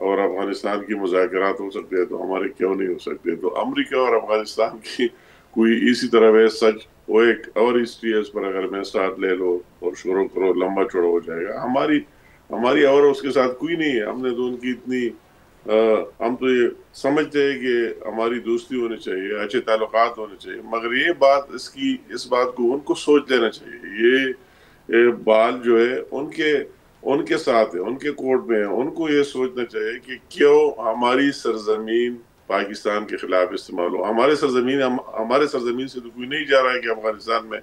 اور افغانستان کی مذاکرات ہو سکتے ہیں تو ہمارے کیوں نہیں ہو سکتے؟ تو امریکہ اور افغانستان کی کوئی اسی طرح ہے سچ، وہ ایک اور ہسٹری ہے، اس پر اگر میں ساتھ لے لو اور شروع کرو لمبا چوڑا ہو جائے گا. ہماری اور اس کے ساتھ کوئی نہیں ہے. ہم نے تو ان کی اتنی ہم تو یہ سمجھتے ہیں کہ ہماری دوستی ہونی چاہیے، اچھے تعلقات ہونے چاہیے، مگر یہ بات اس بات کو ان کو سوچ لینا چاہیے. یہ بال جو ہے ان کے ساتھ ہے، ان کے کورٹ میں ہے. ان کو یہ سوچنا چاہیے کہ کیوں ہماری سرزمین پاکستان کے خلاف استعمال ہو. ہمارے سرزمین سے تو کوئی نہیں جا رہا ہے کہ افغانستان میں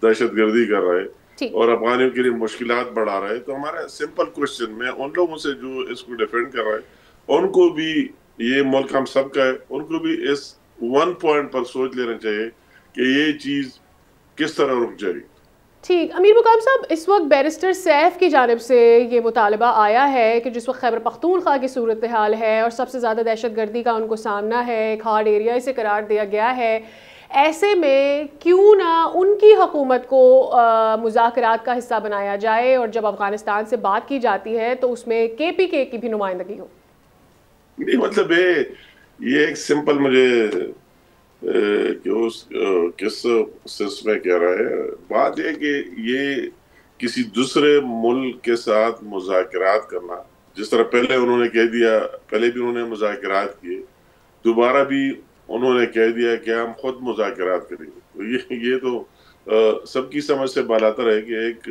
دہشت گردی کر رہا ہے اور افغانیوں کے لیے مشکلات بڑھا رہا ہے. تو ہمارا سمپل کوشچن میں ان لوگوں سے جو اس کو ڈیفینڈ کر رہا ہے، ان کو بھی یہ ملک ہم سب کا ہے، ان کو بھی اس ون پوائنٹ پر سوچ لینا چاہیے کہ یہ چیز کس طرح رک جائے گی. ٹھیک. امیر مقام صاحب، اس وقت بیرسٹر سیف کی جانب سے یہ مطالبہ آیا ہے کہ جس وقت خیبر پختونخوا کی صورتحال ہے اور سب سے زیادہ دہشت گردی کا ان کو سامنا ہے، ایک ہارڈ ایریا اسے قرار دیا گیا ہے، ایسے میں کیوں نہ ان کی حکومت کو مذاکرات کا حصہ بنایا جائے، اور جب افغانستان سے بات کی جاتی ہے تو اس میں KPK کی بھی نمائندگی ہو؟ نہیں، مطلب یہ ایک سمپل مجھے کس سلسلے میں کہہ رہا ہے، بات یہ کہ یہ کسی دوسرے ملک کے ساتھ مذاکرات کرنا، جس طرح پہلے انہوں نے کہہ دیا، پہلے بھی انہوں نے مذاکرات کیے، دوبارہ بھی انہوں نے کہہ دیا کہ ہم خود مذاکرات کریں گے. تو یہ تو سب کی سمجھ سے بالاتر ہے کہ ایک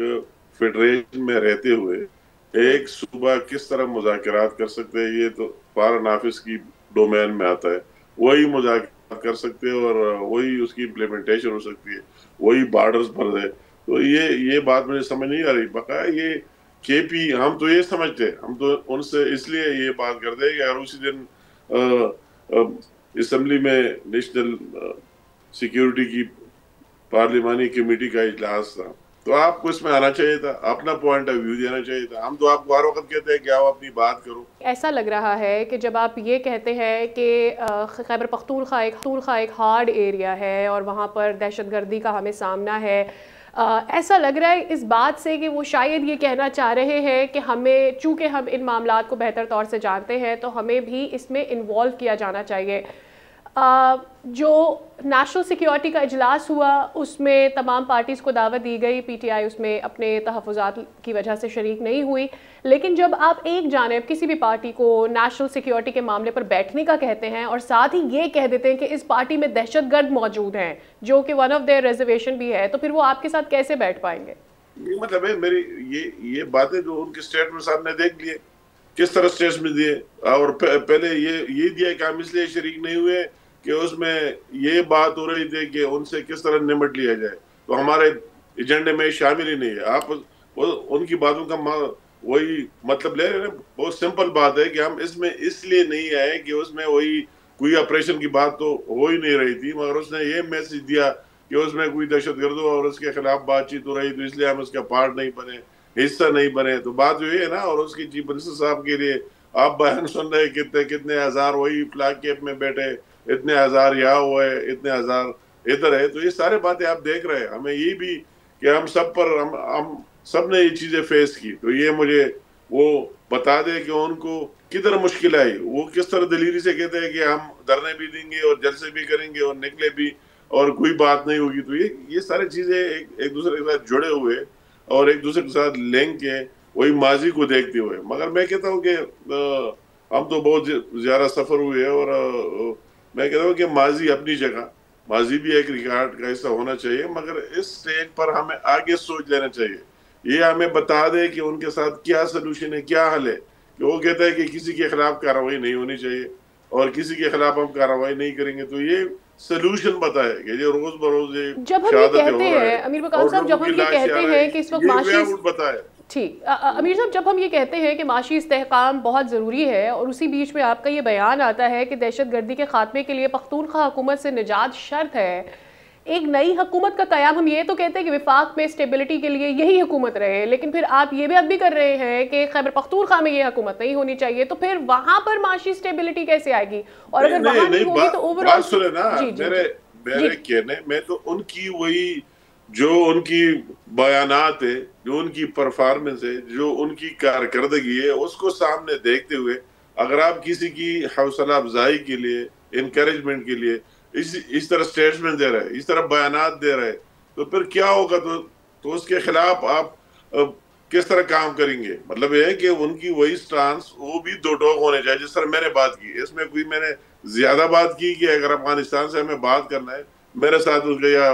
فیڈریشن میں رہتے ہوئے ایک صوبہ کس طرح مذاکرات کر سکتے ہیں. یہ تو پارا نافذ کی ڈومین میں آتا ہے، وہی مذاکرات کر سکتے ہیں اور وہی اس کی امپلیمنٹیشن ہو سکتی ہے، وہی بارڈرز پر ہے. تو یہ بات مجھے سمجھ نہیں آ رہی. بقا یہ KP ہم تو یہ سمجھتے، ہم تو ان سے اس لیے یہ بات کرتے ہیں کہ اگر اسی دن اسمبلی میں نیشنل سیکیورٹی کی پارلیمانی کمیٹی کا اجلاس تھا تو آپ کو اس میں آنا چاہیے تھا، اپنا پوائنٹ آف ویو دینا چاہیے تھا. ہم تو آپ کو ہر وقت کہتے ہیں کہ آپ اپنی بات کرو. ایسا لگ رہا ہے کہ جب آپ یہ کہتے ہیں کہ خیبر پختونخوا ایک ہارڈ ایریا ہے اور وہاں پر دہشت گردی کا ہمیں سامنا ہے، ایسا لگ رہا ہے اس بات سے کہ وہ شاید یہ کہنا چاہ رہے ہیں کہ ہمیں، چونکہ ہم ان معاملات کو بہتر طور سے جانتے ہیں، تو ہمیں بھی اس میں انوالو کیا جانا چاہیے. جو نیشنل سیکیورٹی کا اجلاس ہوا اس میں تمام پارٹیز کو دعوت دی گئی، PTI اس میں اپنے تحفظات کی وجہ سے شریک نہیں ہوئی، لیکن جب آپ ایک جانب کسی بھی پارٹی کو نیشنل سیکیورٹی کے معاملے پر بیٹھنے کا کہتے ہیں اور ساتھ ہی یہ کہہ دیتے ہیں کہ اس پارٹی میں دہشت گرد موجود ہیں جو کہ ون آف دیئر ریزرویشن بھی ہے، تو پھر وہ آپ کے ساتھ کیسے بیٹھ پائیں گے؟ مطلب ہے میری یہ باتیں جو ان کے اسٹیٹمنٹ صاحب نے دیکھ لیے کس طرح اسٹیٹمنٹ دیے، اور پہلے یہ دیا کہ ہم اس لیے شریک نہیں ہوئے کہ اس میں یہ بات ہو رہی تھی کہ ان سے کس طرح نمٹ لیا جائے، تو ہمارے ایجنڈے میں شامل ہی نہیں ہے. آپ ان کی باتوں کا وہی مطلب لے رہے ہیں. بہت سمپل بات ہے کہ ہم اس میں اس لیے نہیں آئے کہ اس میں وہی کوئی آپریشن کی بات تو ہو ہی نہیں رہی تھی، مگر اس نے یہ میسج دیا کہ اس میں کوئی دہشت گرد ہو اور اس کے خلاف بات چیت ہو رہی، تو اس لیے ہم اس کا پارٹ نہیں بنے، حصہ نہیں بنے. تو بات جو ہے نا، اور اس کی چیف منسٹر صاحب کے لیے آپ بیان سن رہے کتنے ہزار وہی فلیگ کیپ میں بیٹھے، اتنے ہزار یہاں ہوئے، اتنے ہزار ادھر ہے. تو یہ سارے باتیں آپ دیکھ رہے ہیں. ہمیں یہ بھی کہ ہم سب نے یہ چیزیں فیس کی، تو یہ مجھے وہ بتا دے کہ ان کو کدھر مشکل آئی. وہ کس طرح دلیری سے کہتے ہیں کہ ہم دھرنے بھی دیں گے اور جلسے بھی کریں گے اور نکلے بھی اور کوئی بات نہیں ہوگی. تو یہ ساری چیزیں ایک دوسرے کے ساتھ جڑے ہوئے اور ایک دوسرے کے ساتھ لنک کے وہی ماضی کو دیکھتے ہوئے. مگر میں کہتا ہوں کہ ہم تو بہت زیادہ سفر ہوئے اور میں کہتا ہوں کہ ماضی اپنی جگہ، ماضی بھی ایک ریکارڈ کا حصہ ہونا چاہیے، مگر اس سٹیج پر ہمیں آگے سوچ لینا چاہیے. یہ ہمیں بتا دے کہ ان کے ساتھ کیا سلوشن ہے، کیا حل ہے. کہ وہ کہتا ہے کہ کسی کے خلاف کارروائی نہیں ہونی چاہیے اور کسی کے خلاف ہم کارروائی نہیں کریں گے. تو یہ سلوشن بتائے کہ یہ روز بروز جب ہم یہ کہتے ہیں امیر مقام صاحب، جب ہم یہ کہتے ہیں کہ اس وقت معاشی بتائے. ٹھیک امیر صاحب، جب ہم یہ کہتے ہیں کہ معاشی استحکام بہت ضروری ہے اور اسی بیچ میں آپ کا یہ بیان آتا ہے کہ دہشت گردی کے خاتمے کے لیے پختونخوا حکومت سے نجات شرط ہے، ایک نئی حکومت کا قیام، ہم یہ تو کہتے ہیں کہ وفاق میں اسٹیبلٹی کے لیے یہی حکومت رہے، لیکن پھر آپ یہ بات بھی کر رہے ہیں کہ خیبر پختونخوا میں یہ حکومت نہیں ہونی چاہیے، تو پھر وہاں پر معاشی اسٹیبلٹی کیسے آئے گی؟ اور اگر وہاں نہیں ہوگی تو اوورآل سنیں نا، میرے کہنے میں تو ان کی وہی جو ان کی بیانات ہے، جو ان کی پرفارمنس ہے، جو ان کی کارکردگی ہے، اس کو سامنے دیکھتے ہوئے اگر آپ کسی کی حوصلہ افزائی کے لیے، انکریجمنٹ کے لیے اس طرح اسٹیٹمنٹ دے رہے، اس طرح بیانات دے رہے، تو پھر کیا ہوگا؟ تو اس کے خلاف آپ کس طرح کام کریں گے؟ مطلب یہ ہے کہ ان کی وہی سٹانس، وہ بھی دو ٹوک ہونے چاہیے، جس طرح میں نے بات کی. اس میں کوئی میں نے زیادہ بات کی کہ اگر افغانستان سے ہمیں بات کرنا ہے، میرے ساتھ اس کا یا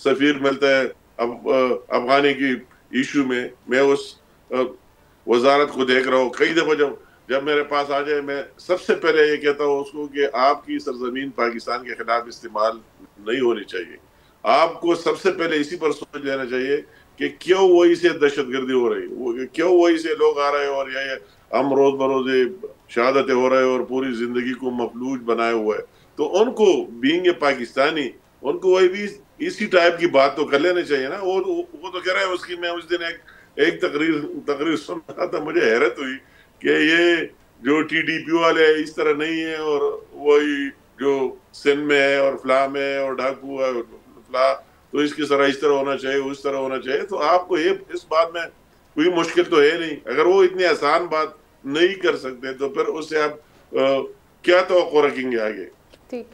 سفیر ملتا ہے افغانی کی ایشو میں اس وزارت کو دیکھ رہا ہوں. کئی دفعہ جب میرے پاس آ جائے، میں سب سے پہلے یہ کہتا ہوں اس کو کہ آپ کی سرزمین پاکستان کے خلاف استعمال نہیں ہونی چاہیے. آپ کو سب سے پہلے اسی پر سوچ لینا چاہیے کہ کیوں وہی سے دہشت گردی ہو رہی، کیوں وہی سے لوگ آ رہے ہیں اور یہ ہم روز بروز شہادتیں ہو رہے ہیں اور پوری زندگی کو مفلوج بنائے ہوا ہے. تو ان کو بینگ اے پاکستانی، ان کو وہی بھی اسی ٹائپ کی بات تو کر لینا چاہیے نا. وہ تو کہہ رہے ہیں اس کی. میں اس دن ایک تقریر سن رہا تھا، مجھے حیرت ہوئی کہ یہ جو ٹی ڈی پی والے اس طرح نہیں ہے، اور وہی جو سندھ میں ہے اور فلاں میں ہے اور ڈھاکو ہے فلاں، تو اس کی طرح اس طرح ہونا چاہیے، اس طرح ہونا چاہیے. تو آپ کو یہ اس بات میں کوئی مشکل تو ہے نہیں. اگر وہ اتنی آسان بات نہیں کر سکتے تو پھر اس سے آپ کیا توقع رکھیں گے آگے؟ ٹھیک،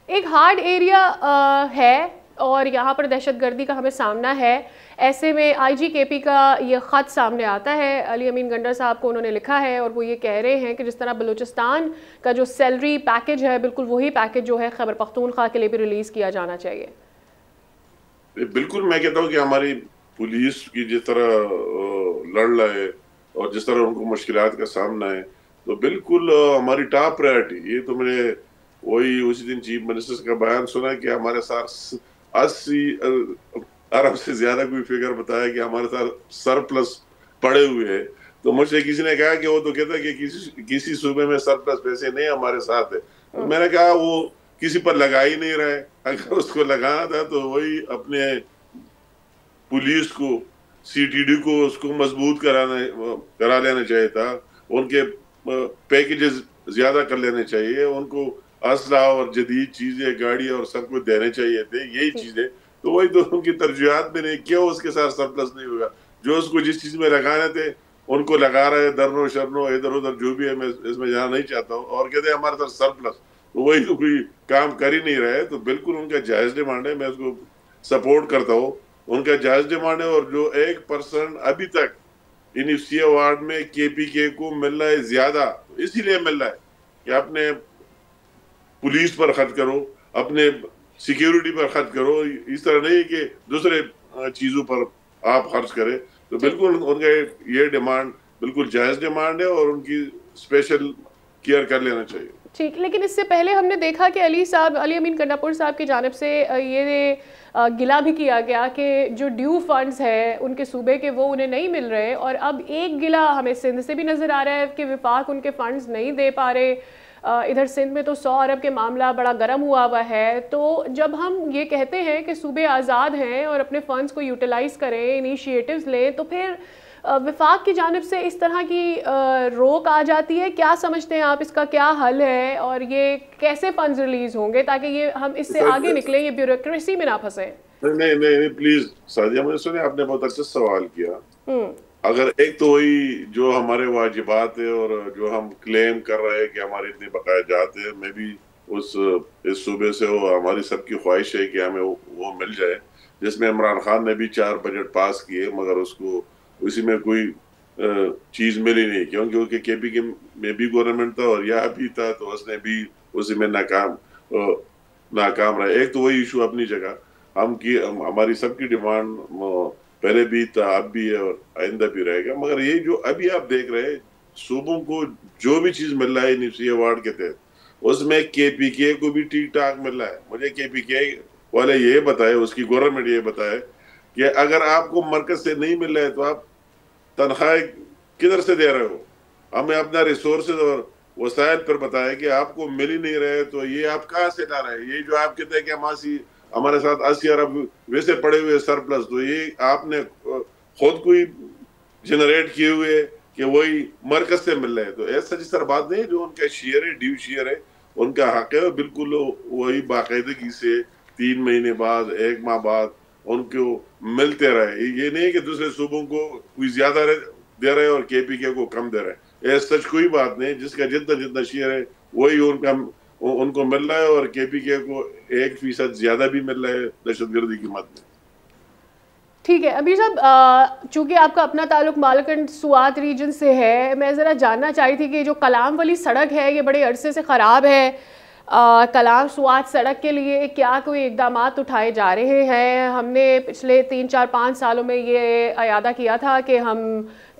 ایک ہارڈ ایریا ہے اور یہاں پر دہشت گردی کا ہمیں سامنا ہے. ایسے میں آئی جی کے پی کا یہ خط سامنے آتا ہے، علی امین گنڈر صاحب کو انہوں نے لکھا ہے، اور وہ یہ کہہ رہے ہیں کہ جس طرح بلوچستان کا جو سیلری پیکج ہے، بالکل وہی پیکج جو ہے خیبر پختونخوا کے لیے بھی ریلیز کیا جانا چاہیے. بالکل، میں کہتا ہوں کہ ہماری پولیس کی جس طرح لڑ رہا ہے اور جس طرح ان کو مشکلات کا سامنا ہے، تو بالکل ہماری ٹاپ پرائرٹی. یہ تو میں نے وہی اسی دن چیف منسٹر کا بیان سنا کہ ہمارے ساتھ 80 ارب سے زیادہ کوئی فگر بتایا کہ ہمارے ساتھ سرپلس پڑے ہوئے ہیں. تو مجھ سے کسی نے کہا کہ وہ تو کہتا ہے کہ کسی صوبے میں سرپلس پیسے نہیں ہمارے ساتھ ہے. میں نے کہا وہ کسی پر لگا ہی نہیں رہے. اگر اس کو لگانا تھا تو وہی اپنے پولیس کو، سی ٹی ڈی کو، اس کو مضبوط کرا لینا چاہیے تھا. ان کے پیکیجز زیادہ کر لینے چاہیے، ان کو اسلحہ اور جدید چیزیں، گاڑی اور سب کچھ دینے چاہیے تھے. یہی چیزیں تو وہی تو ان کی ترجیحات میں نہیں. کیوں اس کے ساتھ سرپلس نہیں ہوگا؟ جو اس کو جس چیز میں لگانے تھے ان کو لگا رہے، درنو شرنو ادھر ادھر جو بھی ہے. میں اس میں جانا نہیں چاہتا ہوں. اور کہتے ہیں ہمارے ساتھ سرپلس، تو وہی تو کوئی کام کر ہی نہیں رہے. تو بالکل ان کا جائز ڈیمانڈ ہے، میں اس کو سپورٹ کرتا ہوں. ان کا جائز ڈیمانڈ ہے. اور جو 1% ابھی تک انیفسی ایوارڈ میں کے پی کے کو مل رہا ہے زیادہ، اسی لیے مل رہا ہے کہ اپنے پولیس پر خرچ کرو، اپنے سیکیورٹی پر خرچ کرو. اس طرح نہیں کہ دوسرے چیزوں پر آپ خرچ کریں. تو بالکل ان کا یہ ڈیمانڈ بالکل جائز ڈیمانڈ ہے اور ان کی اسپیشل کیئر کر لینا چاہیے. ٹھیک، لیکن اس سے پہلے ہم نے دیکھا کہ علی امین کنڈاپور صاحب کی جانب سے یہ گلا بھی کیا گیا کہ جو ڈیو فنڈز ہے ان کے صوبے کے وہ انہیں نہیں مل رہے. اور اب ایک گلا ہمیں سندھ سے بھی نظر آ رہا ہے کہ وفاق ان کے فنڈز نہیں دے پا رہے. ادھر سندھ میں تو 100 ارب کے معاملہ بڑا گرم ہوا ہے. تو جب ہم یہ کہتے ہیں کہ صوبے آزاد ہیں اور اپنے فنڈز کو یوٹیلائز کریں، انیشیٹیوز لیں، تو پھر وفاق کی جانب سے اس طرح کی روک آ جاتی ہے. کیا سمجھتے ہیں آپ، اس کا کیا حل ہے اور یہ کیسے فنڈز ریلیز ہوں گے تاکہ یہ ہم اس سے آگے نکلیں، یہ بیوروکریسی میں نہ پھنسیں؟ نہیں پلیز سعدیہ، مجھے سنیں، آپ نے بہت اچھا سوال کیا. اگر ایک تو وہی جو ہمارے واجبات ہے اور جو ہم کلیم کر رہے ہیں کہ ہمارے اتنے بقایا جات ہیں، میں بھی اس صوبے سے ہو، ہماری سب کی خواہش ہے کہ ہمیں وہ مل جائے. جس میں عمران خان نے بھی 4 بجٹ پاس کیے، مگر اس کو اسی میں کوئی چیز ملی نہیں، کیونکہ کے پی کے میں بھی گورنمنٹ تھا اور یہاں بھی تھا، تو اس نے بھی اسی میں ناکام رہا. ایک تو وہی ایشو اپنی جگہ، ہماری سب کی ڈیمانڈ پہلے بھی تھا، اب بھی ہے اور آئندہ بھی رہے گا. مگر یہ جو ابھی آپ دیکھ رہے ہیں صوبوں کو جو بھی چیز مل رہا ہے انیفسی ایوارڈ کے تحت، اس میں کے پی کے کو بھی ٹھیک ٹھاک مل رہا ہے. مجھے کے پی کے والے یہ بتائے، اس کی گورنمنٹ یہ بتائے کہ اگر آپ کو مرکز سے نہیں مل رہا ہے تو آپ تنخواہ کدھر سے دے رہے ہو. ہمیں اپنا ریسورسز اور وسائل پر بتائے کہ آپ کو مل ہی نہیں رہے، تو یہ آپ کہاں سے لا رہے ہیں؟ یہ جو آپ کہتے ہیں کہ ہمارے ساتھ 80 ارب ویسے پڑے ہوئے سرپلس، تو یہ آپ نے خود کوئی جنریٹ کیے ہوئے کہ وہی مرکز سے مل رہے ہیں. تو ایسا جس طرح بات نہیں ہے. جو ان کا شیئر ہے، ڈیو شیئر ہے، ان کا حق ہے، بالکل وہی باقاعدگی سے 3 مہینے بعد، 1 ماہ بعد ان کو ملتے رہے. یہ نہیں کہ دوسرے صوبوں کو کوئی زیادہ دے رہے اور کے پی کے کو کم دے رہے. سچ کوئی بات نہیں. جس کا جتنا شیئر ہے وہی ان کو مل رہا ہے, اور KPK کو 1% زیادہ بھی مل رہا ہے دہشت گردی کی مد میں. ٹھیک ہے امیر صاحب, چونکہ آپ کا اپنا تعلق مالکنڈ سوات ریجن سے ہے, میں ذرا جاننا چاہی تھی کہ جو کلام والی سڑک ہے یہ بڑے عرصے سے خراب ہے. کلام سوات سڑک کے لیے کیا کوئی اقدامات اٹھائے جا رہے ہیں؟ ہم نے پچھلے 3-4-5 سالوں میں یہ اعادہ کیا تھا کہ ہم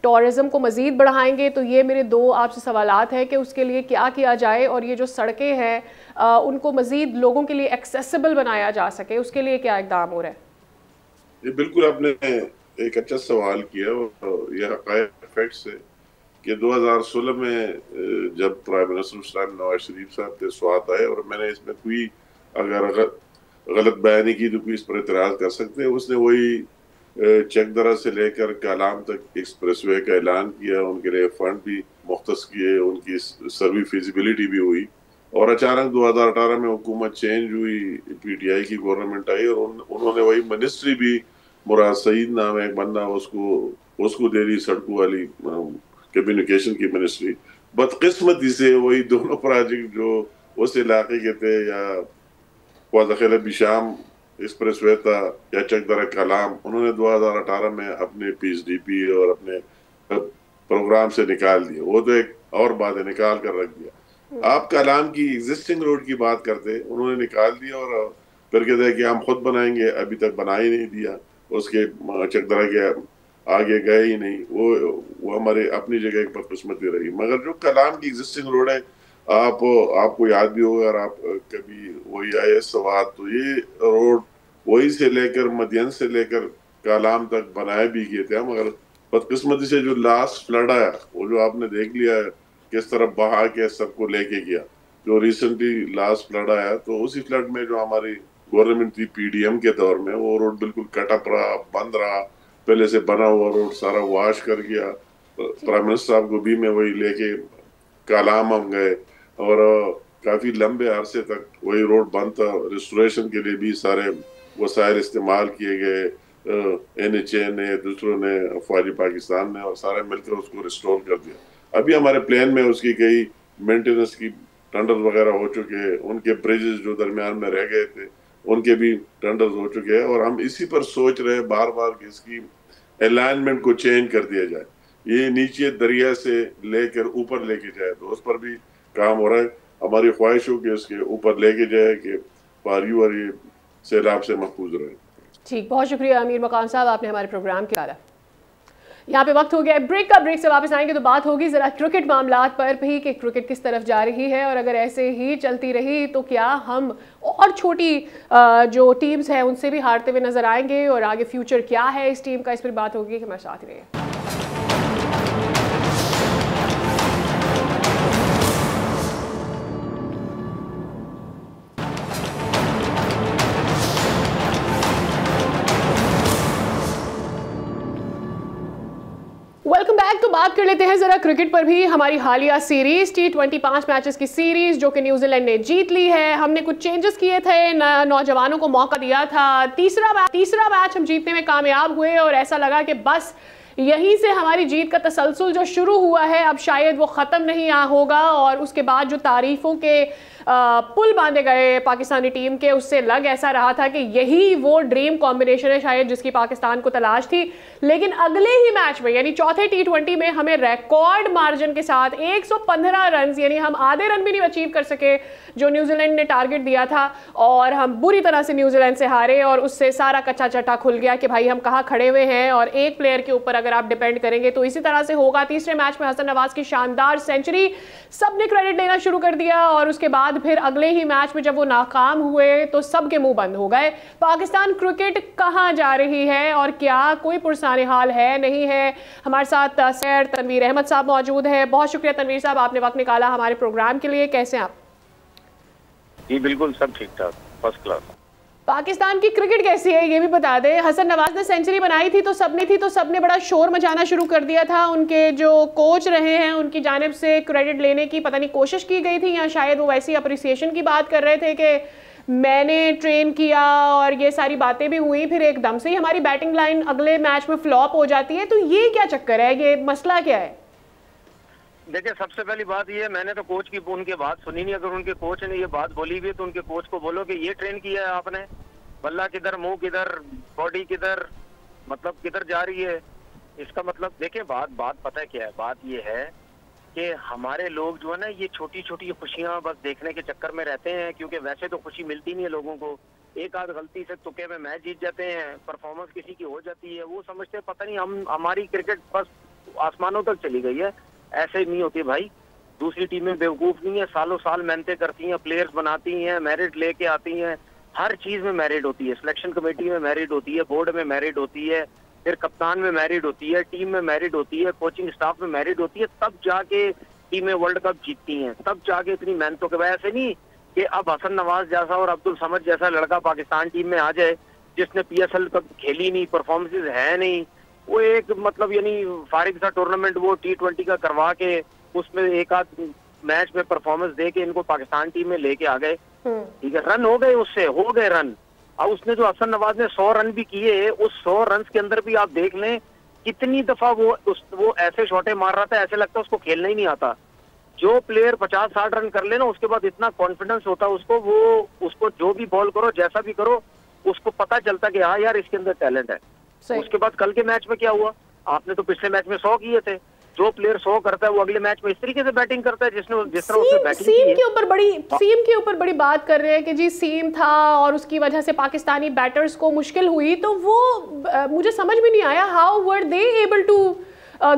ٹورزم کو مزید بڑھائیں گے, تو یہ میرے 2 آپ سے سوالات ہیں کہ اس کے لیے کیا کیا جائے, اور یہ جو سڑکیں ہیں ان کو مزید لوگوں کے لیے ایکسیسیبل بنایا جا سکے, اس کے لیے کیا اقدام ہو رہا ہے؟ یہ بالکل آپ نے ایک اچھا سوال کیا, اور یہ حقائق فیکٹس ہے کہ 2016 میں جب پرائم منسٹر نواز شریف صاحب کے سوات آئے, اور میں نے اس میں کوئی اگر غلط بیانی کی تو کوئی اس پر اعتراض کر سکتے ہیں, اس نے وہی چک درہ سے لے کر کالام تک ایکسپریس وے کا اعلان کیا, ان کے لیے فنڈ بھی مختص کیے, ان کی سروی فیزیبلٹی بھی ہوئی, اور اچانک 2018 میں حکومت چینج ہوئی, PTI کی گورنمنٹ آئی, اور انہوں نے وہی منسٹری بھی مراد سعید نام ہے ایک بندہ, اس کو دے دی سڑکوں والی کمیونیکیشن کی منسٹری. بدقسمتی سے وہی دونوں پروجیکٹ جو اس علاقے کے تھے, یا خواجہ بشام ایکسپریس وے تھا یا چک درہ کلام, انہوں نے 2018 میں اپنے PSDP اور اپنے پروگرام سے نکال دیے. وہ تو ایک اور بات ہے, نکال کر رکھ دیا. آپ کلام کی ایگزسٹنگ روڈ کی بات کرتے, انہوں نے نکال دیا اور پھر کہتے ہیں کہ ہم خود بنائیں گے, ابھی تک بنا ہی نہیں دیا, اس کے چک درہ کے آگے گئے ہی نہیں. وہ ہمارے اپنی جگہ ایک بدقسمتی رہی. مگر جو کلام کی ایگزسٹنگ روڈ ہے, آپ کو یاد بھی ہوگا, اگر آپ کبھی وہی آئے سوات, تو یہ روڈ وہی سے لے کر مدین سے لے کر کالام تک بنائے بھی گئے تھے, مگر بدقسمتی سے جو لاسٹ فلڈ آیا, وہ جو آپ نے دیکھ لیا ہے کس طرح بہا کے سب کو لے کے گیا, جو ریسنٹلی لاسٹ فلڈ آیا, تو اسی فلڈ میں جو ہماری گورنمنٹ تھی PDM کے دور میں, وہ روڈ بالکل کٹ اپ رہا, بند رہا. پہلے سے بنا ہوا روڈ سارا واش کر گیا. پرائم منسٹر صاحب کو بھی میں وہی لے کے کالام ہم گئے, اور کافی لمبے عرصے تک وہی روڈ بند تھا. ریسٹوریشن کے لیے بھی سارے وسائل استعمال کیے گئے, NHA نے, دوسروں نے, افواج پاکستان نے, اور سارے مل کر اس کو ریسٹور کر دیا. ابھی ہمارے پلان میں اس کی کئی مینٹیننس کی ٹینڈر وغیرہ ہو چکے ہیں, ان کے بریجز جو درمیان میں رہ گئے تھے ان کے بھی ٹینڈرز ہو چکے ہیں, اور ہم اسی پر سوچ رہے ہیں بار بار کہ اس کی الائنمنٹ کو چینج کر دیا جائے, یہ نیچے دریا سے لے کر اوپر لے کے جائے, تو اس پر بھی کام ہو رہا ہے. ہماری خواہش ہو کہ اس کے اوپر لے کے جائے کہ پاریو اور یہ سیلاب سے محفوظ رہے. ٹھیک, بہت شکریہ امیر مقام صاحب, آپ نے ہمارے پروگرام کے ڈالا. یہاں پہ وقت ہو گیا بریک کا, بریک سے واپس آئیں گے تو بات ہوگی ذرا کرکٹ معاملات پر بھی کہ کرکٹ کس طرف جا رہی ہے, اور اگر ایسے ہی چلتی رہی تو کیا ہم اور چھوٹی جو ٹیمز ہیں ان سے بھی ہارتے ہوئے نظر آئیں گے, اور آگے فیوچر کیا ہے اس ٹیم کا, اس پر بات ہوگی. کہ ہمارے ساتھ رہیے. Welcome back. تو بات کر لیتے ہیں ذرا کرکٹ پر بھی. ہماری حالیہ سیریز T20 5 میچز کی سیریز جو کہ نیوزی لینڈ نے جیت لی ہے. ہم نے کچھ چینجز کیے تھے, نوجوانوں کو موقع دیا تھا. تیسرا میچ ہم جیتنے میں کامیاب ہوئے, اور ایسا لگا کہ بس یہیں سے ہماری جیت کا تسلسل جو شروع ہوا ہے اب شاید وہ ختم نہیں ہوگا. اور اس کے بعد جو تعریفوں کے پل باندھے گئے پاکستانی ٹیم کے, اس سے لگ ایسا رہا تھا کہ یہی وہ ڈریم کمبینیشن ہے شاید جس کی پاکستان کو تلاش تھی. لیکن اگلے ہی میچ میں یعنی چوتھے T20 میں ہمیں ریکارڈ مارجن کے ساتھ 115 رنز, یعنی ہم آدھے رن بھی نہیں اچیو کر سکے جو نیوزی لینڈ نے ٹارگٹ دیا تھا, اور ہم بری طرح سے نیوزی لینڈ سے ہارے. اور اس سے سارا کچا چٹا کھل گیا کہ بھائی ہم کہاں کھڑے ہوئے ہیں, اور ایک پلیئر کے اوپر اگر آپ ڈیپینڈ کریں گے تو اسی طرح سے ہوگا. تیسرے میچ میں حسن نواز کی شاندار سینچری, سب نے کریڈٹ لینا شروع کر دیا, اور اس کے بعد پھر اگلے ہی میچ میں جب وہ ناکام ہوئے تو سب کے منہ بند ہو گئے. پاکستان کرکٹ کہاں جا رہی ہے, اور کیا کوئی پرسان حال ہے نہیں ہے؟ ہمارے ساتھ سیر تنویر احمد صاحب موجود ہیں. بہت شکریہ تنویر صاحب, آپ نے وقت نکالا ہمارے پروگرام کے لیے. کیسے ہیں آپ؟ جی بالکل سب ٹھیک ٹھاک, فرسٹ کلاس. پاکستان کی کرکٹ کیسی ہے یہ بھی بتا دیں. حسن نواز نے سینچری بنائی تھی تو سب نے بڑا شور مچانا شروع کر دیا تھا. ان کے جو کوچ رہے ہیں ان کی جانب سے کریڈٹ لینے کی پتہ نہیں کوشش کی گئی تھی, یا شاید وہ ویسی اپریسیشن کی بات کر رہے تھے کہ میں نے ٹرین کیا, اور یہ ساری باتیں بھی ہوئی. پھر ایک دم سے ہی ہماری بیٹنگ لائن اگلے میچ میں فلاپ ہو جاتی ہے. تو یہ کیا چکر ہے, یہ مسئلہ کیا ہے؟ دیکھیں سب سے پہلی بات یہ ہے، میں نے تو کوچ کی ان کی بات سنی نہیں. اگر ان کے کوچ نے یہ بات بولی ہوئی ہے تو ان کے کوچ کو بولو کہ یہ ٹرین کیا ہے آپ نے، بلہ کدھر، منہ کدھر، باڈی کدھر، مطلب کدھر جا رہی ہے. اس کا مطلب دیکھیں بات پتہ کیا ہے، بات یہ ہے کہ ہمارے لوگ جو ہے نا یہ چھوٹی چھوٹی خوشیاں بس دیکھنے کے چکر میں رہتے ہیں، کیونکہ ویسے تو خوشی ملتی نہیں ہے لوگوں کو. ایک آدھ غلطی سے تکے میں میچ جیت جاتے ہیں، پرفارمنس کسی کی ہو جاتی ہے، وہ سمجھتے ہیں پتہ نہیں ہماری کرکٹ بس آسمانوں تک چلی گئی ہے. ایسے نہیں ہوتی بھائی. دوسری ٹیمیں بیوقوف نہیں ہیں، سالوں سال محنتیں کرتی ہیں، پلیئرز بناتی ہیں، میرٹ لے کے آتی ہیں، ہر چیز میں میرٹ ہوتی ہے. سلیکشن کمیٹی میں میرٹ ہوتی ہے، بورڈ میں میرٹ ہوتی ہے، پھر کپتان میں میرٹ ہوتی ہے، ٹیم میں میرٹ ہوتی ہے، کوچنگ سٹاف میں میرٹ ہوتی ہے، تب جا کے ٹیمیں ورلڈ کپ جیتتی ہیں. تب جا کے اتنی محنتوں کے وجہ سے نہیں کہ اب حسن نواز جیسا اور عبد الصمد جیسا لڑکا پاکستان ٹیم میں آ جائے جس نے پی ایس ایل کب کھیلی نہیں، پرفارمنسز ہے نہیں، وہ ایک مطلب یعنی فارغ سا ٹورنامنٹ وہ T20 کا کروا کے اس میں ایک آدھ میچ میں پرفارمنس دے کے ان کو پاکستان ٹیم میں لے کے آ گئے. ٹھیک ہے، رن ہو گئے، اس سے ہو گئے رن. اب اس نے جو حسن نواز نے 100 رن بھی کیے، اس 100 رنز کے اندر بھی آپ دیکھ لیں کتنی دفعہ وہ ایسے شاٹیں مار رہا تھا ایسے لگتا ہے اس کو کھیلنا ہی نہیں آتا. جو پلیئر 50-60 رن کر لینا اس کے بعد اتنا کانفیڈنس ہوتا اس کو، وہ اس کو جو بھی بال کرو جیسا بھی کرو اس کو پتا چلتا کہ ہاں یار اس کے اندر ٹیلنٹ ہے. اس کے بعد کل کے میچ میں کیا ہوا، آپ نے تو پچھلے میچ میں 100 کیے تھے. جو پلیئر 100 کرتا ہے وہ اگلے میچ میں اس طریقے سے بیٹنگ کرتا ہے جس طرح اس نے بیٹنگ کی ہے. سیم کے اوپر بڑی بات کر رہے ہیں کہ جی سیم تھا اور اس کی وجہ سے پاکستانی بیٹرز کو مشکل ہوئی، تو وہ مجھے سمجھ میں نہیں آیا how were they able to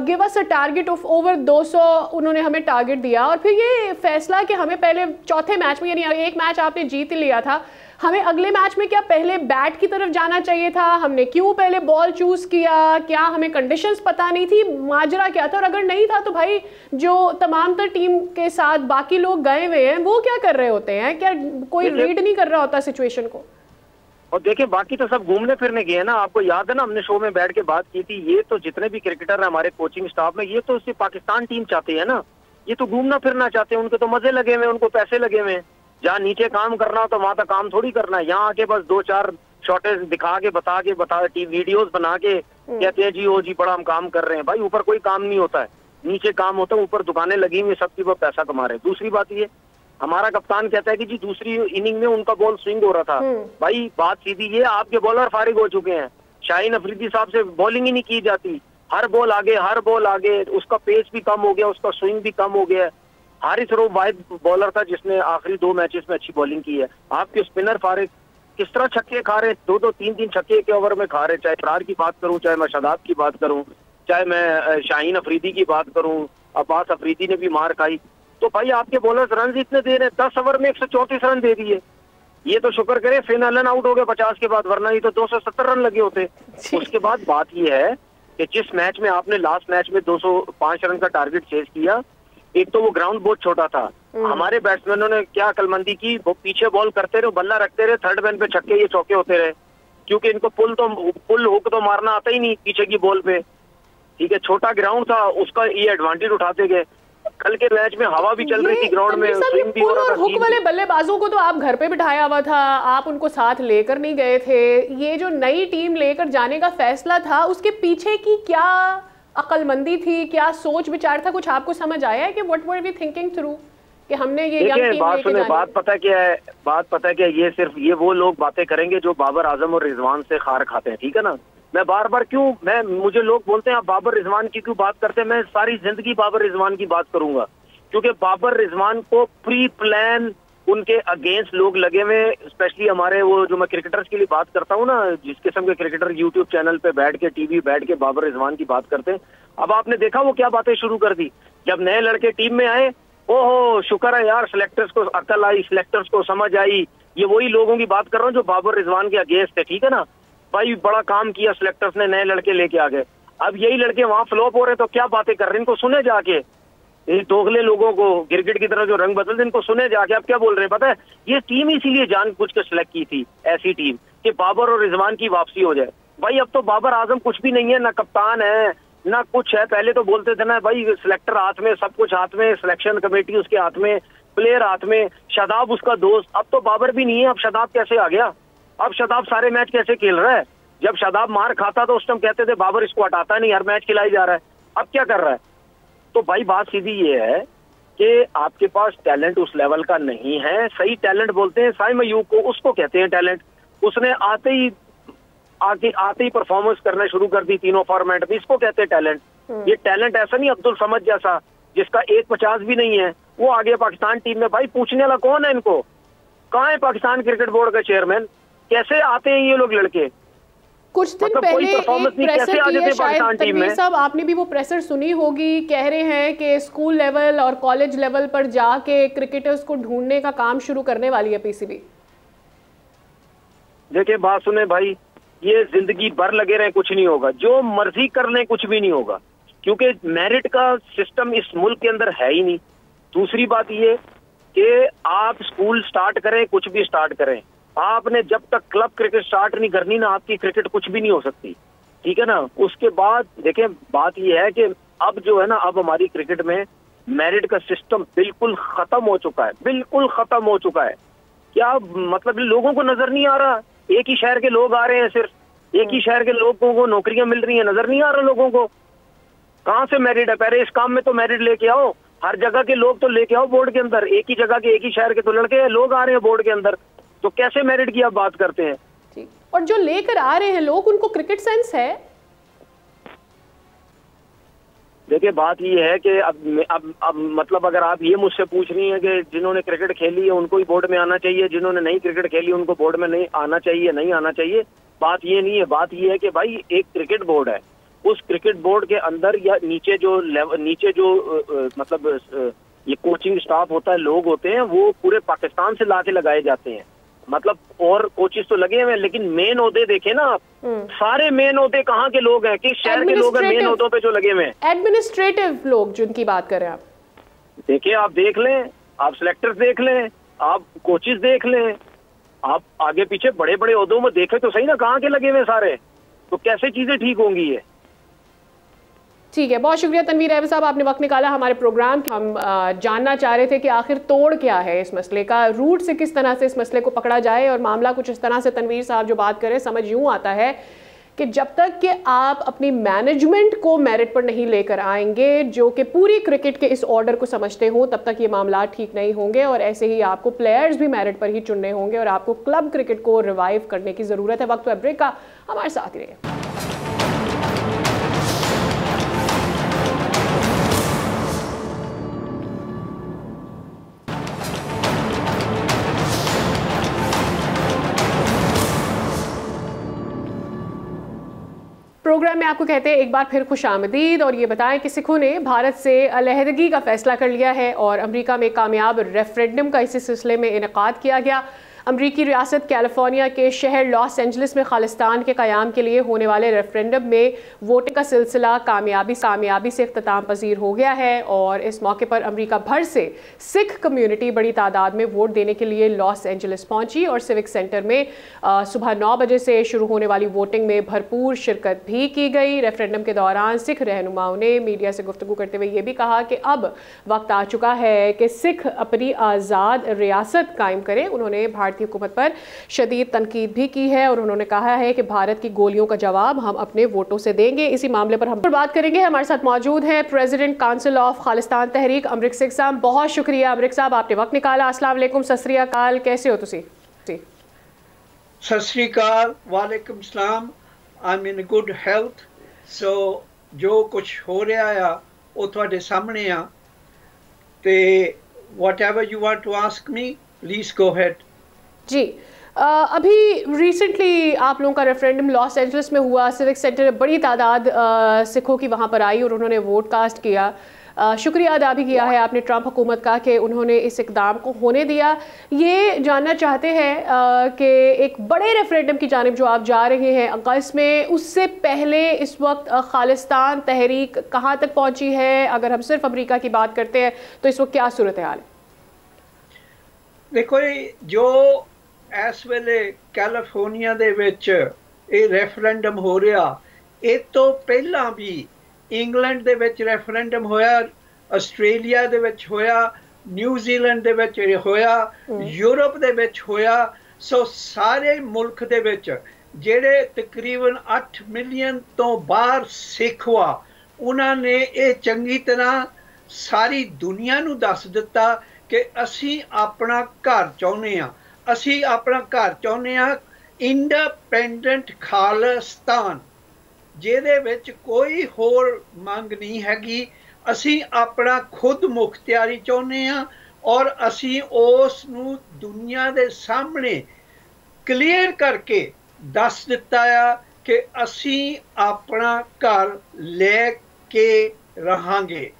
give us a target of over 200 انہوں نے ہمیں ٹارگیٹ دیا. اور پھر یہ فیصلہ کہ ہمیں پہلے چوتھے میچ میں، یعنی ایک میچ آپ نے جیت لیا تھا، ہمیں اگلے میچ میں کیا پہلے بیٹ کی طرف جانا چاہیے تھا؟ ہم نے کیوں پہلے بال چوز کیا؟ کیا ہمیں کنڈیشنز پتہ نہیں تھی؟ ماجرا کیا تھا؟ اور اگر نہیں تھا تو بھائی جو تمام تر ٹیم کے ساتھ باقی لوگ گئے ہوئے ہیں وہ کیا کر رہے ہوتے ہیں؟ کیا کوئی ریڈ نہیں کر رہا ہوتا سچویشن کو؟ اور دیکھیں باقی تو سب گھومنے پھرنے گئے نا. آپ کو یاد ہے نا ہم نے شو میں بیٹھ کے بات کی تھی، یہ تو جتنے بھی کرکٹر ہیں ہمارے کوچنگ سٹاف میں یہ تو صرف پاکستان ٹیم چاہتے ہیں نا، یہ تو گھومنا پھرنا چاہتے ہیں، ان کے تو مزے لگے ہوئے، ان کو پیسے لگے ہوئے ہیں. جہاں نیچے کام کرنا ہو تو وہاں تک کام تھوڑی کرنا ہے. یہاں آ کے بس 2-4 شارٹیز دکھا کے بتا ویڈیوز بنا کے کہتے ہیں جی او جی بڑا ہم کام کر رہے ہیں. بھائی اوپر کوئی کام نہیں ہوتا ہے، نیچے کام ہوتا ہے، اوپر دکانیں لگی ہوئی سب کی وہ پیسہ کما رہے ہیں. دوسری بات یہ ہمارا کپتان کہتا ہے کہ جی دوسری اننگ میں ان کا بال سوئنگ ہو رہا تھا. بھائی بات سیدھی یہ آپ کے بالر فارغ ہو چکے ہیں، شاہین افریدی صاحب سے بالنگ ہی نہیں کی جاتی، ہر بال آگے، اس کا پیس بھی کم ہو گیا، اس کا سوئنگ بھی کم ہو گیا. حارث روف واحد بالر تھا جس نے آخری 2 میچز میں اچھی بالنگ کی ہے. آپ کے اسپنر فارغ کس طرح چھکے کھا رہے، 2-2 3-3 چھکے کے اوور میں کھا رہے. چاہے فرار کی بات کروں، چاہے میں شاداب کی بات کروں، چاہے میں شاہین افریدی کی بات کروں، عباس افریدی نے بھی مار کھائی. تو بھائی آپ کے بولرز رنز اتنے دے رہے، 10 اوور میں 134 رن دے دیے. یہ تو شکر کرے فن الن آؤٹ ہو گئے 50 کے بعد، ورنہ یہ تو 270 رن لگے ہوتے. اس کے بعد بات یہ ہے کہ جس میچ میں آپ نے لاسٹ میچ میں 205 رن کا ٹارگٹ چیز کیا، ایک تو وہ گراؤنڈ بہت چھوٹا تھا. ہمارے بیٹسمینوں نے کیا عقل مندی کی، وہ پیچھے بال کرتے رہے، بلہ رکھتے رہے، تھرڈ مین پہ چھکے یہ چوکے ہوتے رہے، کیونکہ ان کو پل ہک تو مارنا آتا ہی نہیں پیچھے کی بال پہ. ٹھیک ہے، چھوٹا گراؤنڈ تھا، اس کا یہ ایڈوانٹیج اٹھاتے گئے. کل کے میچ میں ہوا بھی چل رہی تھی گراؤنڈ میں، سوئنگ بھی ہو رہا تھا. ہک والے بلے بازوں کو تو آپ گھر پہ بٹھایا ہوا تھا، آپ ان کو ساتھ لے کر نہیں گئے تھے. یہ جو نئی ٹیم لے کر جانے کا فیصلہ تھا اس کے پیچھے کی کیا عقل مندی تھی، کیا سوچ بچار تھا؟ کچھ آپ کو سمجھ آیا ہے کہ what were we thinking through کہ ہم نے یہ ینگ ٹیم لے کے جانا؟ بات پتہ کیا ہے، یہ صرف یہ وہ لوگ باتیں کریں گے جو بابر اعظم اور رضوان سے خار کھاتے ہیں. ٹھیک ہے نا، میں بار بار مجھے لوگ بولتے ہیں آپ بابر رضوان کی کیوں بات کرتے ہیں، میں ساری زندگی بابر رضوان کی بات کروں گا، کیونکہ بابر رضوان کو پری پلان ان کے اگینسٹ لوگ لگے ہوئے، اسپیشلی ہمارے وہ جو میں کرکٹرز کے لیے بات کرتا ہوں نا، جس قسم کے کرکٹر یوٹیوب چینل پہ بیٹھ کے ٹی وی بیٹھ کے بابر رضوان کی بات کرتے ہیں. اب آپ نے دیکھا وہ کیا باتیں شروع کر دی جب نئے لڑکے ٹیم میں آئے. اوہو شکر ہے یار سلیکٹرز کو عقل آئی، سلیکٹرز کو سمجھ آئی. یہ وہی لوگوں کی بات کر رہا ہوں جو بابر رضوان کے اگینسٹ تھے. ٹھیک ہے نا بھائی، بڑا کام کیا سلیکٹرز نے، نئے لڑکے لے کے آ گئے. اب یہی لڑکے وہاں فلوپ ہو رہے تو کیا باتیں کر رہے ہیں، ان کو سنے جا کے. دوغلے لوگوں کو کرکٹ کی طرح جو رنگ بدلتے ان کو سنے جا کے. اب کیا بول رہے ہیں پتہ ہے، یہ ٹیم اسی لیے جان بوجھ کے سلیکٹ کی تھی، ایسی ٹیم کہ بابر اور رضوان کی واپسی ہو جائے. بھائی اب تو بابر اعظم کچھ بھی نہیں ہے، نہ کپتان ہے نہ کچھ ہے. پہلے تو بولتے تھے نا بھائی سلیکٹر ہاتھ میں، سب کچھ ہاتھ میں، سلیکشن کمیٹی اس کے ہاتھ میں، پلیئر ہاتھ میں، شاداب اس کا دوست. اب تو بابر بھی نہیں ہے، اب شاداب کیسے آ گیا؟ اب شاداب سارے میچ کیسے کھیل رہا ہے؟ جب شاداب مار کھاتا تو اس ٹائم کہتے تھے بابر اس کو ہٹاتا نہیں، ہر میچ کھلائی جا رہا ہے. اب کیا کر رہا ہے؟ تو بھائی بات سیدھی یہ ہے کہ آپ کے پاس ٹیلنٹ اس لیول کا نہیں ہے. صحیح ٹیلنٹ بولتے ہیں سائم ایوب کو, اس کو کہتے ہیں ٹیلنٹ. اس نے آتے ہی پرفارمنس کرنا شروع کر دی تینوں فارمیٹ میں, اس کو کہتے ہیں ٹیلنٹ. یہ ٹیلنٹ ایسا نہیں عبد الصمد جیسا جس کا 1.50 بھی نہیں ہے, وہ آگے پاکستان ٹیم میں. بھائی پوچھنے والا کون ہے ان کو؟ کہاں ہے پاکستان کرکٹ بورڈ کا چیئرمین؟ کیسے آتے ہیں یہ لوگ لڑکے؟ کچھ دن پہلے ایک پریسر کی ہے, شاید تنویر صاحب آپ نے بھی وہ پریسر سنی ہوگی, کہہ رہے ہیں کہ اسکول لیول اور کالج لیول پر جا کے کرکٹرز کو ڈھونڈنے کا کام شروع کرنے والی ہے پی سی بی. دیکھیں بات سنیں بھائی, یہ زندگی بھر لگے رہے کچھ نہیں ہوگا, جو مرضی کر لیں کچھ بھی نہیں ہوگا, کیونکہ میرٹ کا سسٹم اس ملک کے اندر ہے ہی نہیں. دوسری بات یہ کہ آپ اسکول سٹارٹ کریں, کچھ بھی سٹارٹ کریں, آپ نے جب تک کلب کرکٹ سٹارٹ نہیں کرنی نا, آپ کی کرکٹ کچھ بھی نہیں ہو سکتی, ٹھیک ہے نا. اس کے بعد دیکھیں بات یہ ہے کہ اب جو ہے نا, اب ہماری کرکٹ میں میرٹ کا سسٹم بالکل ختم ہو چکا ہے, بالکل ختم ہو چکا ہے. کیا مطلب لوگوں کو نظر نہیں آ رہا؟ ایک ہی شہر کے لوگ آ رہے ہیں, صرف ایک ہی شہر کے لوگوں کو نوکریاں مل رہی ہیں, نظر نہیں آ رہا لوگوں کو. کہاں سے میرٹ ہے؟ پہلے اس کام میں تو میرٹ لے کے آؤ, ہر جگہ کے لوگ تو لے کے آؤ بورڈ کے اندر. ایک ہی جگہ کے ایک ہی شہر کے تو لڑکے لوگ آ رہے ہیں بورڈ کے اندر, تو کیسے میرٹ کی آپ بات کرتے ہیں؟ اور جو لے کر آ رہے ہیں لوگ, ان کو کرکٹ سینس ہے؟ دیکھیں بات یہ ہے کہ اب مطلب اگر آپ یہ مجھ سے پوچھ رہی ہیں کہ جنہوں نے کرکٹ کھیلی ہے ان کو ہی بورڈ میں آنا چاہیے, جنہوں نے نہیں کرکٹ کھیلی ان کو بورڈ میں نہیں آنا چاہیے, نہیں آنا چاہیے, بات یہ نہیں ہے. بات یہ ہے کہ بھائی ایک کرکٹ بورڈ ہے, اس کرکٹ بورڈ کے اندر یا نیچے جو مطلب یہ کوچنگ سٹاف ہوتا ہے, لوگ ہوتے ہیں, وہ پورے پاکستان سے لا کے لگائے جاتے ہیں. مطلب اور کوچز تو لگے ہوئے ہیں, لیکن مین عہدے دیکھیں نا آپ, سارے مین عہدے کہاں کے لوگ ہیں, کس شہر کے لوگ ہیں مین عہدوں پہ جو لگے ہوئے ہیں؟ ایڈمنسٹریٹو لوگ جن کی بات کریں آپ, دیکھیں آپ دیکھ لیں, آپ سلیکٹر دیکھ لیں, آپ کوچز دیکھ لیں, آپ آگے پیچھے بڑے بڑے عہدوں میں دیکھیں تو صحیح نا, کہاں کے لگے ہوئے سارے, تو کیسے چیزیں ٹھیک ہوں گی یہ؟ ٹھیک ہے, بہت شکریہ تنویر احمد صاحب, آپ نے وقت نکالا ہمارے پروگرام. ہم جاننا چاہ رہے تھے کہ آخر توڑ کیا ہے اس مسئلے کا, روٹ سے کس طرح سے اس مسئلے کو پکڑا جائے. اور معاملہ کچھ اس طرح سے تنویر صاحب جو بات کریں, سمجھ یوں آتا ہے کہ جب تک کہ آپ اپنی مینجمنٹ کو میرٹ پر نہیں لے کر آئیں گے جو کہ پوری کرکٹ کے اس آرڈر کو سمجھتے ہوں, تب تک یہ معاملات ٹھیک نہیں ہوں گے. اور ایسے ہی آپ کو پلیئرز بھی میرٹ پر ہی چننے ہوں گے, اور آپ کو کلب کرکٹ کو ریوائیو کرنے کی ضرورت ہے. وقت بریک کا, ہمارے ساتھ ہی رہے. پروگرام میں آپ کو کہتے ہیں ایک بار پھر خوش آمدید, اور یہ بتائیں کہ سکھوں نے بھارت سے علیحدگی کا فیصلہ کر لیا ہے, اور امریکہ میں کامیاب ریفرینڈم کا اسی سلسلے میں انعقاد کیا گیا. امریکی ریاست کیلیفورنیا کے شہر لاس اینجلس میں خالصتان کے قیام کے لیے ہونے والے ریفرینڈم میں ووٹنگ کا سلسلہ کامیابی سے اختتام پذیر ہو گیا ہے. اور اس موقع پر امریکہ بھر سے سکھ کمیونٹی بڑی تعداد میں ووٹ دینے کے لیے لاس اینجلس پہنچی, اور سیوک سینٹر میں صبح 9 بجے سے شروع ہونے والی ووٹنگ میں بھرپور شرکت بھی کی گئی. ریفرینڈم کے دوران سکھ رہنماؤں نے میڈیا سے گفتگو کرتے ہوئے یہ بھی کہا کہ اب وقت آ چکا ہے کہ سکھ اپنی آزاد ریاست قائم کریں. انہوں نے بھارتی حکومت پر شدید تنقید بھی کی ہے, اور انہوں نے کہا ہے کہ بھارت کی گولیوں کا جواب ہم اپنے ووٹوں سے دیں گے. اسی معاملے پر ہم بات کریں گے. ہمارے ساتھ موجود ہیں پریزیڈنٹ کانسل آف خالصتان تحریک امرک سنگھ صاحب. بہت شکریہ امرک صاحب, آپ نے وقت نکالا. السلام علیکم, ست سری اکال, کیسے ہو تسی؟ ست سری اکال, وعلیکم السلام. I'm in good health. So جو کچھ ہو رہا ہے وہ تھوڑے سامنے آ, تے whatever you want to ask me, please go ahead. جی, ابھی ریسنٹلی آپ لوگوں کا ریفرینڈم لاس اینجلس میں ہوا, سیوک سینٹر میں بڑی تعداد سکھوں کی وہاں پر آئی اور انہوں نے ووٹ کاسٹ کیا. شکریہ ادا بھی کیا ہے آپ نے ٹرمپ حکومت کا کہ انہوں نے اس اقدام کو ہونے دیا. یہ جاننا چاہتے ہیں کہ ایک بڑے ریفرینڈم کی جانب جو آپ جا رہے ہیں اگست میں, اس سے پہلے اس وقت خالصتان تحریک کہاں تک پہنچی ہے؟ اگر ہم صرف امریکہ کی بات کرتے ہیں تو اس وقت کیا صورتحال ہے؟ دیکھو جو اس ویلے کیلیفورنیا دے وچ یہ ریفرینڈم ہو رہا, یہ تو پہلا بھی انگلینڈ دے وچ ریفرینڈم ہویا, آسٹریلیا دے وچ ہویا, نیوزی لینڈ دے وچ ہویا, یورپ دے وچ ہویا. سو سارے ملک دے وچ جڑے تقریباً 8 ملین تو باہر سکھ ہوا, انہاں نے یہ چنگی طرح ਸਾਰੀ ਦੁਨੀਆ ਨੂੰ ਦੱਸ ਦਿੱਤਾ ਕਿ ਅਸੀਂ ਆਪਣਾ ਘਰ ਚਾਹੁੰਦੇ ਹਾਂ, ਅਸੀਂ ਆਪਣਾ ਘਰ ਚਾਹੁੰਦੇ ਹਾਂ ਇੰਡੀਪੈਂਡੈਂਟ ਖਾਲਿਸਤਾਨ, ਜਿਹਦੇ ਵਿੱਚ ਕੋਈ ਹੋਰ ਮੰਗ ਨਹੀਂ ਹੈਗੀ। ਅਸੀਂ ਆਪਣਾ ਖੁਦ ਮੁਖਤਿਆਰੀ ਚਾਹੁੰਦੇ ਹਾਂ ਔਰ ਅਸੀਂ ਉਸ ਨੂੰ ਦੁਨੀਆ ਦੇ ਸਾਹਮਣੇ ਕਲੀਅਰ ਕਰਕੇ ਦੱਸ ਦਿੱਤਾ ਆ ਕਿ ਅਸੀਂ ਆਪਣਾ ਘਰ ਲੈ ਕੇ ਰਹਾਂਗੇ।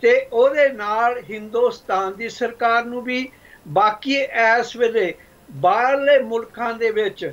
ਤੇ ਉਹਦੇ ਨਾਲ ਹਿੰਦੁਸਤਾਨ ਦੀ ਸਰਕਾਰ ਨੂੰ ਵੀ, ਬਾਕੀ ਇਸ ਵੇਲੇ ਬਾਹਰਲੇ ਮੁਲਕਾਂ ਦੇ ਵਿੱਚ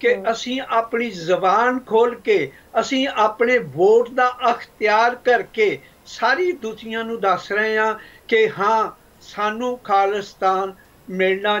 ਕਿ ਅਸੀਂ ਆਪਣੀ ਜ਼ਬਾਨ ਖੋਲ ਕੇ, ਅਸੀਂ ਆਪਣੇ ਵੋਟ ਦਾ ਅਖਤਿਆਰ ਕਰਕੇ ਸਾਰੀ ਦੁਨੀਆ ਨੂੰ ਦੱਸ ਰਹੇ ਹਾਂ ਕਿ ਹਾਂ ਸਾਨੂੰ ਖਾਲਿਸਤਾਨ ਮਿਲਣਾ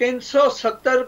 370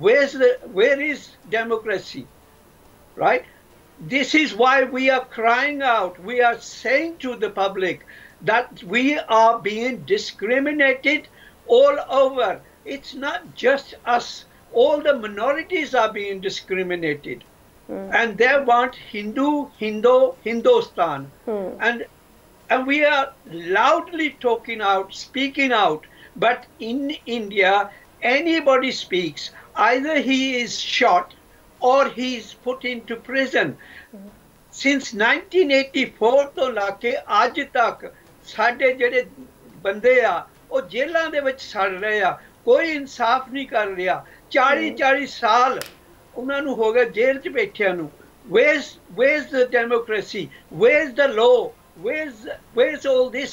Where is democracy, right? This is why we are crying out, we are saying to the public that we are being discriminated all over. It's not just us, all the minorities are being discriminated. And they want Hindustan. And we are loudly talking out, speaking out, but in India, anybody speaks, either he is shot or he is put into prison. Since 1984 ਤੋਂ ਲਾ ਕੇ ਅੱਜ ਤੱਕ ਸਾਡੇ ਜਿਹੜੇ ਬੰਦੇ ਆ ਉਹ ਜੇਲ੍ਹਾਂ ਦੇ ਵਿੱਚ ਸੜ ਰਹੇ ਆ, ਕੋਈ ਇਨਸਾਫ ਨਹੀਂ ਕਰ ਰਿਹਾ। 40 ਸਾਲ ਉਹਨਾਂ ਨੂੰ ਹੋ ਗਏ ਜੇਲ੍ਹ 'ਚ ਬੈਠਿਆਂ ਨੂੰ। where's the democracy, where's the law, where's all this?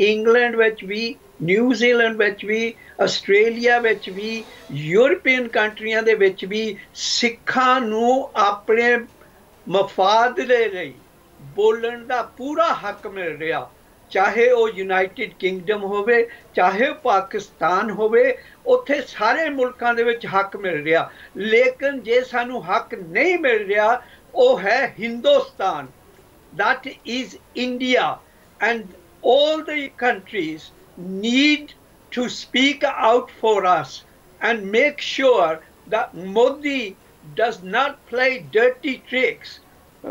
England ਵਿੱਚ ਵੀ, ਨਿਊਜ਼ੀਲੈਂਡ ਵਿੱਚ ਵੀ, ਆਸਟ੍ਰੇਲੀਆ ਵਿੱਚ ਵੀ, ਯੂਰਪੀਅਨ ਕੰਟਰੀਆਂ ਦੇ ਵਿੱਚ ਵੀ ਸਿੱਖਾਂ ਨੂੰ ਆਪਣੇ ਮਫਾਦ ਦੇ ਲਈ ਬੋਲਣ ਦਾ ਪੂਰਾ ਹੱਕ ਮਿਲ ਰਿਹਾ, ਚਾਹੇ ਉਹ ਯੂਨਾਈਟਿਡ ਕਿੰਗਡਮ ਹੋਵੇ, ਚਾਹੇ ਪਾਕਿਸਤਾਨ ਹੋਵੇ, ਉੱਥੇ ਸਾਰੇ ਮੁਲਕਾਂ ਦੇ ਵਿੱਚ ਹੱਕ ਮਿਲ ਰਿਹਾ। ਲੇਕਿਨ ਜੇ ਸਾਨੂੰ ਹੱਕ ਨਹੀਂ ਮਿਲ ਰਿਹਾ, ਉਹ ਹੈ Hindustan, that is India, and all the countries need to speak out for us and make sure that Modi does not play dirty tricks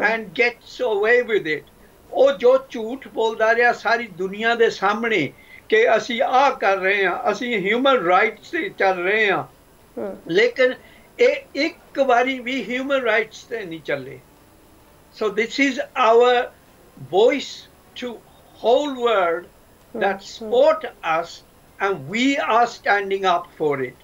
and gets away with it. ਉਹ ਜੋ ਝੂਠ ਬੋਲਦਾ ਰਿਹਾ ਸਾਰੀ ਦੁਨੀਆ ਦੇ ਸਾਹਮਣੇ ਕਿ ਅਸੀਂ ਆਹ ਕਰ ਰਹੇ ਹਾਂ, ਅਸੀਂ ਹਿਊਮਨ ਰਾਈਟਸ ਤੇ ਚੱਲ ਰਹੇ ਹਾਂ, ਲੇਕਿਨ ਇਹ ਇੱਕ ਵਾਰੀ ਵੀ ਹਿਊਮਨ ਰਾਈਟਸ ਤੇ ਨਹੀਂ ਚੱਲੇ। So this is our voice to whole world that support us, and we are standing up for it.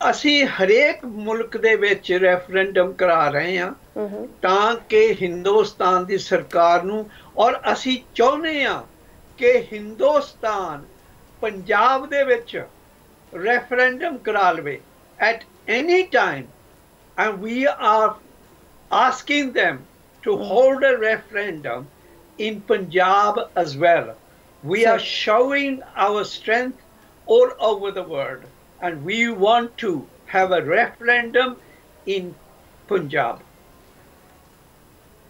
ਅਸੀਂ ਹਰੇਕ ਮੁਲਕ ਦੇ ਵਿੱਚ ਰੈਫਰੈਂਡਮ ਕਰਾ ਰਹੇ ਹਾਂ ਤਾਂ ਕਿ ਹਿੰਦੁਸਤਾਨ ਦੀ ਸਰਕਾਰ ਨੂੰ, ਔਰ ਅਸੀਂ ਚਾਹੁੰਦੇ ਹਾਂ ਕਿ ਹਿੰਦੁਸਤਾਨ ਪੰਜਾਬ ਦੇ ਵਿੱਚ ਰੈਫਰੈਂਡਮ ਕਰਾ ਲਵੇ at any time, and we are asking them to hold a referendum in Punjab as well. We are showing our strength all over the world, and we want to have a referendum in Punjab.